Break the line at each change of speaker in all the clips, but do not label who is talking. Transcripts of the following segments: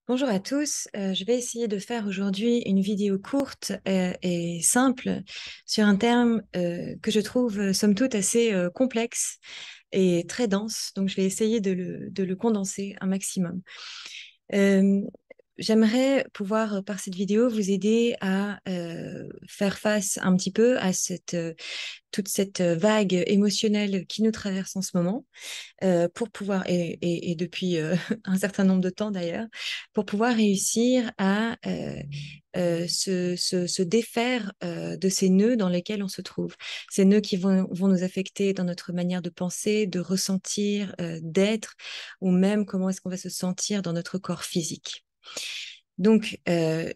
Bonjour à tous, je vais essayer de faire aujourd'hui une vidéo courte et simple sur un terme que je trouve somme toute assez complexe et très dense, donc je vais essayer de le condenser un maximum. Euh, J'aimerais pouvoir, par cette vidéo, vous aider à faire face un petit peu à toute cette vague émotionnelle qui nous traverse en ce moment pour pouvoir, et depuis un certain nombre de temps d'ailleurs, pour pouvoir réussir à se défaire de ces nœuds dans lesquels on se trouve. Ces nœuds qui vont nous affecter dans notre manière de penser, de ressentir, d'être, ou même comment est-ce qu'on va se sentir dans notre corps physique. Donc,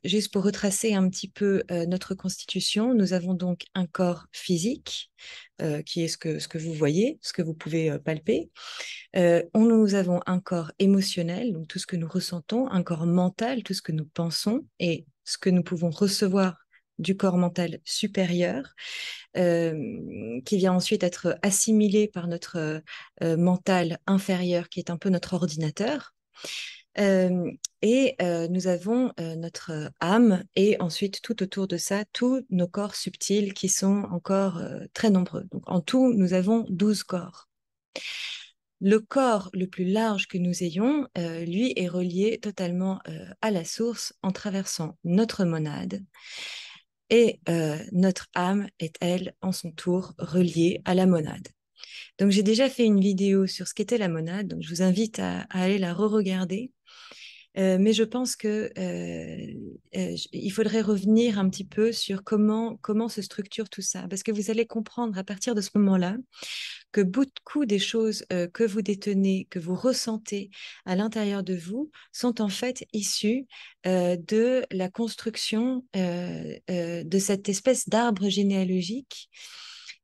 juste pour retracer un petit peu notre constitution, nous avons donc un corps physique, qui est ce que vous voyez, ce que vous pouvez palper. Nous avons un corps émotionnel, donc tout ce que nous ressentons, un corps mental, tout ce que nous pensons et ce que nous pouvons recevoir du corps mental supérieur, qui vient ensuite être assimilé par notre mental inférieur, qui est un peu notre ordinateur. Nous avons notre âme et ensuite tout autour de ça, tous nos corps subtils qui sont encore très nombreux. Donc en tout, nous avons 12 corps. Le corps le plus large que nous ayons, lui, est relié totalement à la source en traversant notre monade. Et notre âme est, elle, en son tour, reliée à la monade. Donc j'ai déjà fait une vidéo sur ce qu'était la monade, donc je vous invite à aller la re-regarder. Mais je pense que il faudrait revenir un petit peu sur comment se structure tout ça, parce que vous allez comprendre à partir de ce moment-là que beaucoup des choses que vous détenez, que vous ressentez à l'intérieur de vous, sont en fait issues de la construction de cette espèce d'arbre généalogique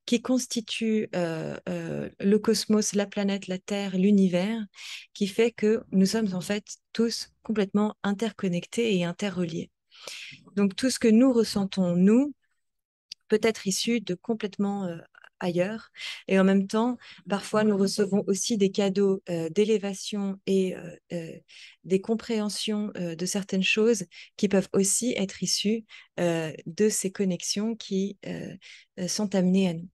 qui constitue le cosmos, la planète, la Terre, l'univers, qui fait que nous sommes en fait tous complètement interconnectés et interreliés. Donc tout ce que nous ressentons, nous, peut être issu de complètement ailleurs. Et en même temps, parfois, nous recevons aussi des cadeaux d'élévation et des compréhensions de certaines choses qui peuvent aussi être issues de ces connexions qui sont amenées à nous.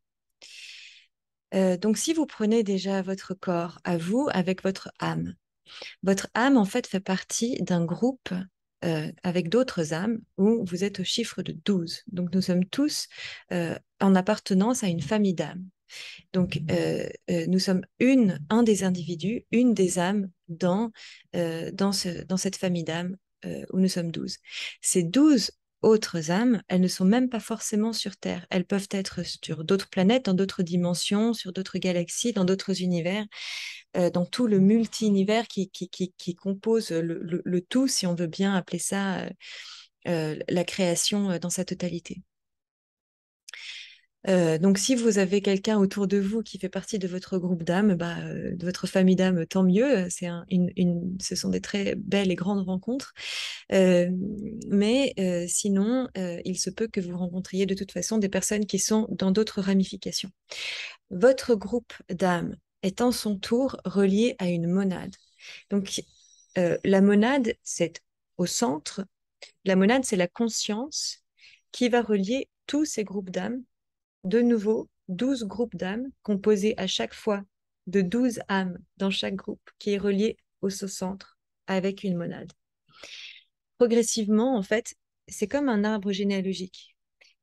Donc, si vous prenez déjà votre corps à vous avec votre âme, en fait, fait partie d'un groupe avec d'autres âmes où vous êtes au chiffre de 12. Donc, nous sommes tous en appartenance à une famille d'âmes. Donc, nous sommes un des individus, une des âmes dans cette famille d'âmes où nous sommes 12. Ces 12 autres âmes, elles ne sont même pas forcément sur Terre. Elles peuvent être sur d'autres planètes, dans d'autres dimensions, sur d'autres galaxies, dans d'autres univers, dans tout le multi-univers qui compose le tout, si on veut bien appeler ça la création dans sa totalité. Donc, si vous avez quelqu'un autour de vous qui fait partie de votre groupe d'âmes, de votre famille d'âmes, tant mieux. Ce sont des très belles et grandes rencontres. Euh, mais sinon, il se peut que vous rencontriez de toute façon des personnes qui sont dans d'autres ramifications. Votre groupe d'âmes est en son tour relié à une monade. Donc, la monade, c'est au centre. La monade, c'est la conscience qui va relier tous ces groupes d'âmes, de nouveau 12 groupes d'âmes composés à chaque fois de 12 âmes dans chaque groupe qui est relié au centre avec une monade. Progressivement, en fait, c'est comme un arbre généalogique.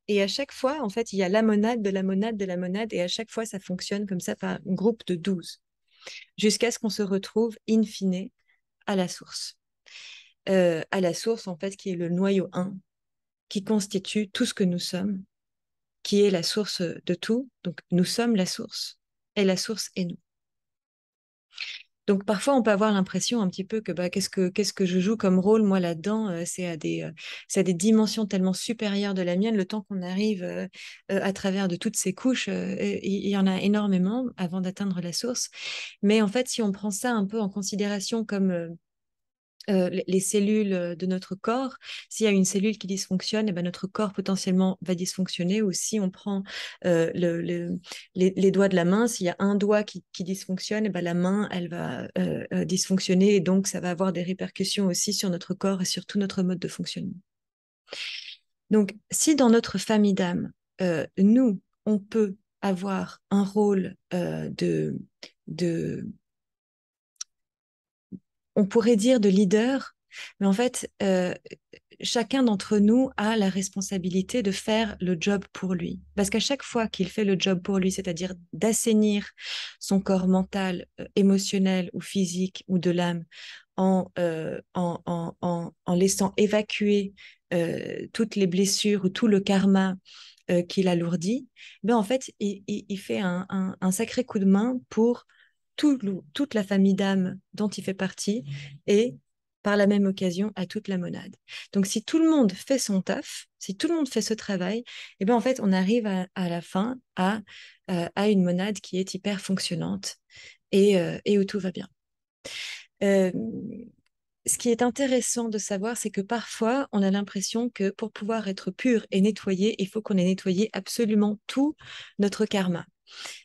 Et à chaque fois, en fait, il y a la monade de la monade de la monade, et à chaque fois, ça fonctionne comme ça par un groupe de 12, jusqu'à ce qu'on se retrouve in fine à la source. À la source, en fait, qui est le noyau un, qui constitue tout ce que nous sommes, qui est la source de tout. Donc, nous sommes la source, et la source est nous. Donc parfois on peut avoir l'impression un petit peu que qu'est-ce que je joue comme rôle moi là-dedans, c'est à des dimensions tellement supérieures de la mienne, le temps qu'on arrive à travers de toutes ces couches, il y en a énormément avant d'atteindre la source. Mais en fait, si on prend ça un peu en considération comme les cellules de notre corps. S'il y a une cellule qui dysfonctionne, eh ben notre corps potentiellement va dysfonctionner. Ou si on prend les doigts de la main, s'il y a un doigt qui dysfonctionne, eh ben la main, elle va dysfonctionner. Et donc, ça va avoir des répercussions aussi sur notre corps et sur tout notre mode de fonctionnement. Donc, si dans notre famille d'âme, nous, on peut avoir un rôle de on pourrait dire de leader, mais en fait, chacun d'entre nous a la responsabilité de faire le job pour lui. Parce qu'à chaque fois qu'il fait le job pour lui, c'est-à-dire d'assainir son corps mental, émotionnel ou physique ou de l'âme, en laissant évacuer toutes les blessures ou tout le karma qu'il alourdit, ben en fait, il fait un sacré coup de main pour toute la famille d'âmes dont il fait partie et par la même occasion à toute la monade. Donc si tout le monde fait son taf, si tout le monde fait ce travail, et ben en fait on arrive à la fin à une monade qui est hyper fonctionnante et où tout va bien. Euh, Ce qui est intéressant de savoir, c'est que parfois, on a l'impression que pour pouvoir être pur et nettoyé, il faut qu'on ait nettoyé absolument tout notre karma.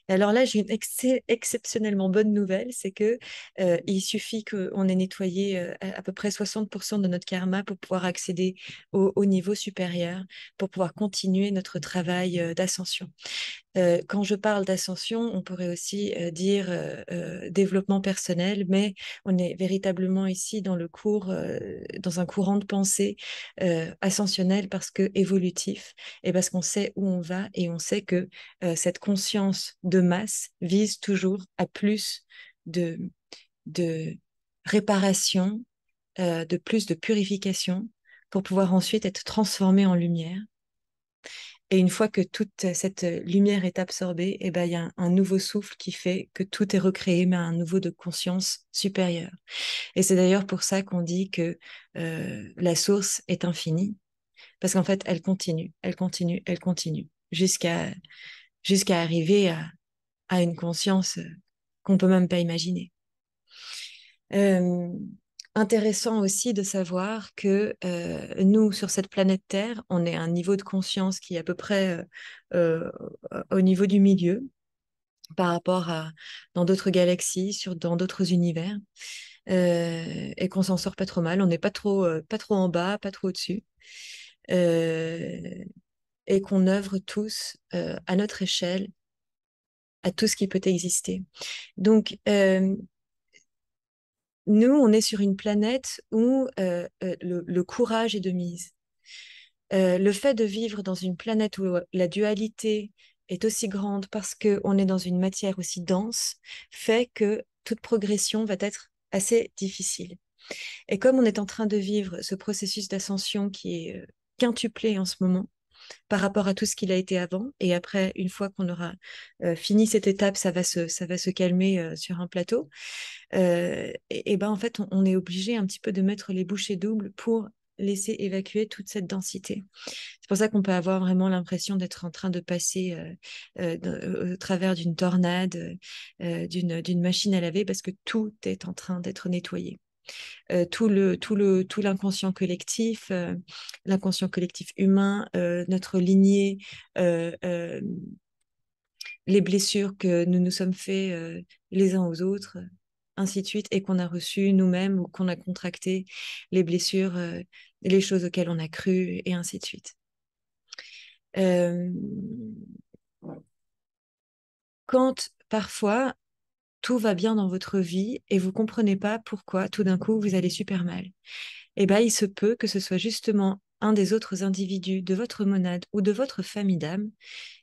Et alors là, j'ai une exceptionnellement bonne nouvelle, c'est que il suffit qu'on ait nettoyé à peu près 60% de notre karma pour pouvoir accéder au niveau supérieur, pour pouvoir continuer notre travail d'ascension. Quand je parle d'ascension, on pourrait aussi dire développement personnel, mais on est véritablement ici dans le cours, dans un courant de pensée ascensionnel parce que évolutif et parce qu'on sait où on va et on sait que cette conscience de masse vise toujours à plus de, de réparation, de plus de purification pour pouvoir ensuite être transformé en lumière. Et une fois que toute cette lumière est absorbée, eh ben, il y a un nouveau souffle qui fait que tout est recréé, mais à un niveau de conscience supérieur. Et c'est d'ailleurs pour ça qu'on dit que la source est infinie, parce qu'en fait, elle continue, elle continue, elle continue, jusqu'à arriver à une conscience qu'on peut même pas imaginer. Euh, Intéressant aussi de savoir que nous, sur cette planète Terre, on est à un niveau de conscience qui est à peu près au niveau du milieu par rapport à dans d'autres galaxies, dans d'autres univers, et qu'on s'en sort pas trop mal. On n'est pas trop en bas, pas trop au-dessus, euh, et qu'on œuvre tous à notre échelle à tout ce qui peut exister. Donc, nous, on est sur une planète où le courage est de mise. Le fait de vivre dans une planète où la dualité est aussi grande parce qu'on est dans une matière aussi dense, fait que toute progression va être assez difficile. Et comme on est en train de vivre ce processus d'ascension qui est quintuplé en ce moment par rapport à tout ce qu'il a été avant, et après, une fois qu'on aura fini cette étape, ça va se calmer sur un plateau, et ben en fait, on est obligé un petit peu de mettre les bouchées doubles pour laisser évacuer toute cette densité. C'est pour ça qu'on peut avoir vraiment l'impression d'être en train de passer au travers d'une tornade, d'une machine à laver, parce que tout est en train d'être nettoyé. Tout l'inconscient collectif humain, notre lignée, euh, euh, les blessures que nous nous sommes fait les uns aux autres, ainsi de suite, et qu'on a reçues nous-mêmes ou qu'on a contracté les blessures, les choses auxquelles on a cru, et ainsi de suite. Euh, Quand parfois tout va bien dans votre vie et vous comprenez pas pourquoi tout d'un coup vous allez super mal, eh ben, il se peut que ce soit justement un des autres individus de votre monade ou de votre famille d'âme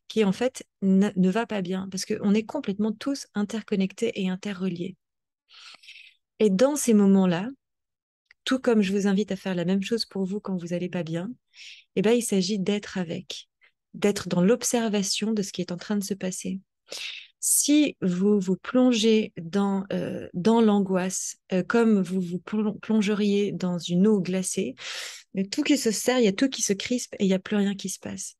qui en fait ne va pas bien parce qu'on est complètement tous interconnectés et interreliés. Et dans ces moments-là, tout comme je vous invite à faire la même chose pour vous quand vous n'allez pas bien, eh ben, il s'agit d'être avec, d'être dans l'observation de ce qui est en train de se passer. Si vous vous plongez dans l'angoisse, comme vous vous plongeriez dans une eau glacée, il y a tout qui se serre, il y a tout qui se crispe et il n'y a plus rien qui se passe.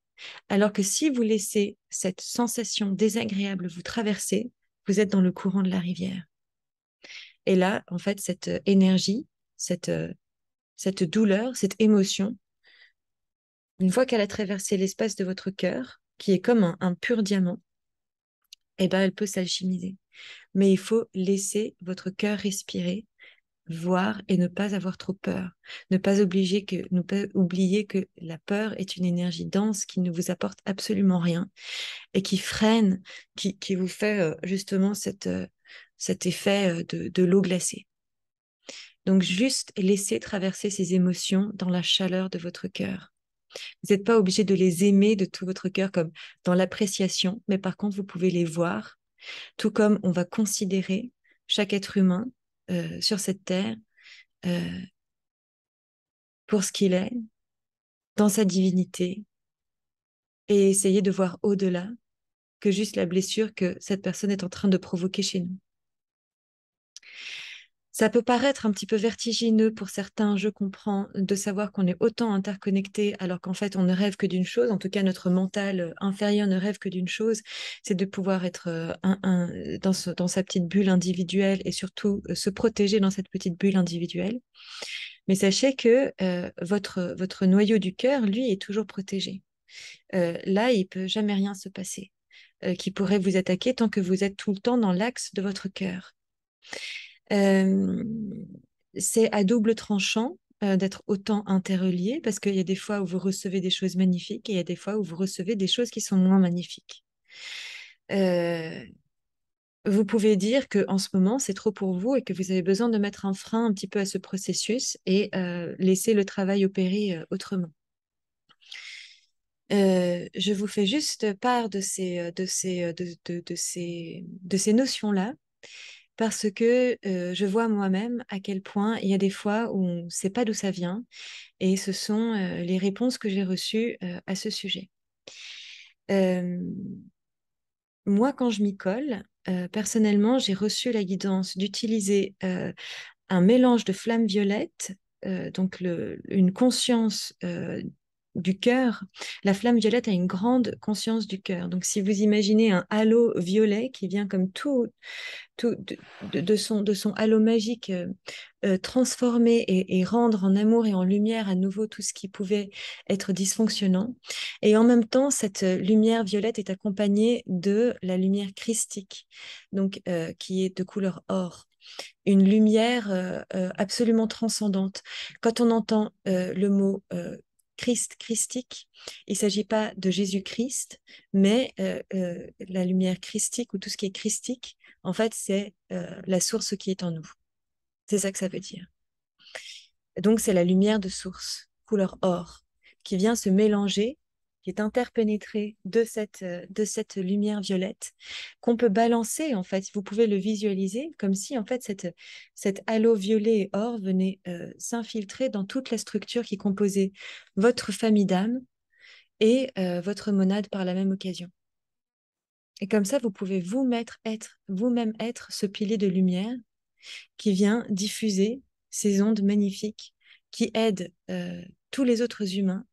Alors que si vous laissez cette sensation désagréable vous traverser, vous êtes dans le courant de la rivière. Et là, en fait, cette énergie cette douleur, cette émotion, une fois qu'elle a traversé l'espace de votre cœur, qui est comme un pur diamant, eh ben, elle peut s'alchimiser. Mais il faut laisser votre cœur respirer, voir et ne pas avoir trop peur. Ne pas oublier que la peur est une énergie dense qui ne vous apporte absolument rien et qui freine, qui vous fait justement cet effet de l'eau glacée. Donc juste laissez traverser ces émotions dans la chaleur de votre cœur. Vous n'êtes pas obligé de les aimer de tout votre cœur comme dans l'appréciation, mais par contre, vous pouvez les voir, tout comme on va considérer chaque être humain sur cette terre euh, pour ce qu'il est, dans sa divinité, et essayer de voir au-delà que juste la blessure que cette personne est en train de provoquer chez nous. Ça peut paraître un petit peu vertigineux pour certains, je comprends, de savoir qu'on est autant interconnectés alors qu'en fait on ne rêve que d'une chose, en tout cas notre mental inférieur ne rêve que d'une chose, c'est de pouvoir être dans sa petite bulle individuelle et surtout se protéger dans cette petite bulle individuelle. Mais sachez que votre noyau du cœur, lui, est toujours protégé. Là, il peut jamais rien se passer qui pourrait vous attaquer tant que vous êtes tout le temps dans l'axe de votre cœur. Euh, c'est à double tranchant d'être autant interrelié parce qu'il y a des fois où vous recevez des choses magnifiques et il y a des fois où vous recevez des choses qui sont moins magnifiques. Euh, vous pouvez dire que en ce moment c'est trop pour vous et que vous avez besoin de mettre un frein un petit peu à ce processus et laisser le travail opérer autrement. Je vous fais juste part de ces notions-là parce que je vois moi-même à quel point il y a des fois où on ne sait pas d'où ça vient et ce sont les réponses que j'ai reçues à ce sujet. Euh, Moi, quand je m'y colle, personnellement, j'ai reçu la guidance d'utiliser un mélange de flamme violette, donc une conscience du cœur. La flamme violette a une grande conscience du cœur. Donc, si vous imaginez un halo violet qui vient comme tout de son halo magique transformer et rendre en amour et en lumière à nouveau tout ce qui pouvait être dysfonctionnant. Et en même temps, cette lumière violette est accompagnée de la lumière christique, donc qui est de couleur or. Une lumière absolument transcendante. Quand on entend le mot Christ, christique, il ne s'agit pas de Jésus-Christ, mais la lumière christique ou tout ce qui est christique, en fait, c'est la source qui est en nous. C'est ça que ça veut dire. Donc, c'est la lumière de source, couleur or, qui vient se mélanger, qui est interpénétrée de cette lumière violette, qu'on peut balancer, en fait. Vous pouvez le visualiser comme si, en fait, cet halo violet et or venait s'infiltrer dans toute la structure qui composait votre famille d'âme et votre monade par la même occasion. Et comme ça, vous pouvez vous-même être ce pilier de lumière qui vient diffuser ces ondes magnifiques qui aident tous les autres humains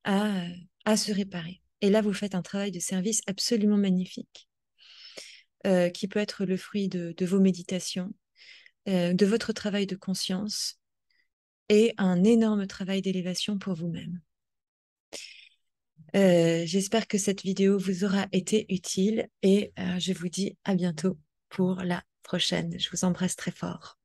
à, à se réparer. Et là, vous faites un travail de service absolument magnifique qui peut être le fruit de vos méditations, de votre travail de conscience et un énorme travail d'élévation pour vous-même. J'espère que cette vidéo vous aura été utile et je vous dis à bientôt pour la prochaine. Je vous embrasse très fort.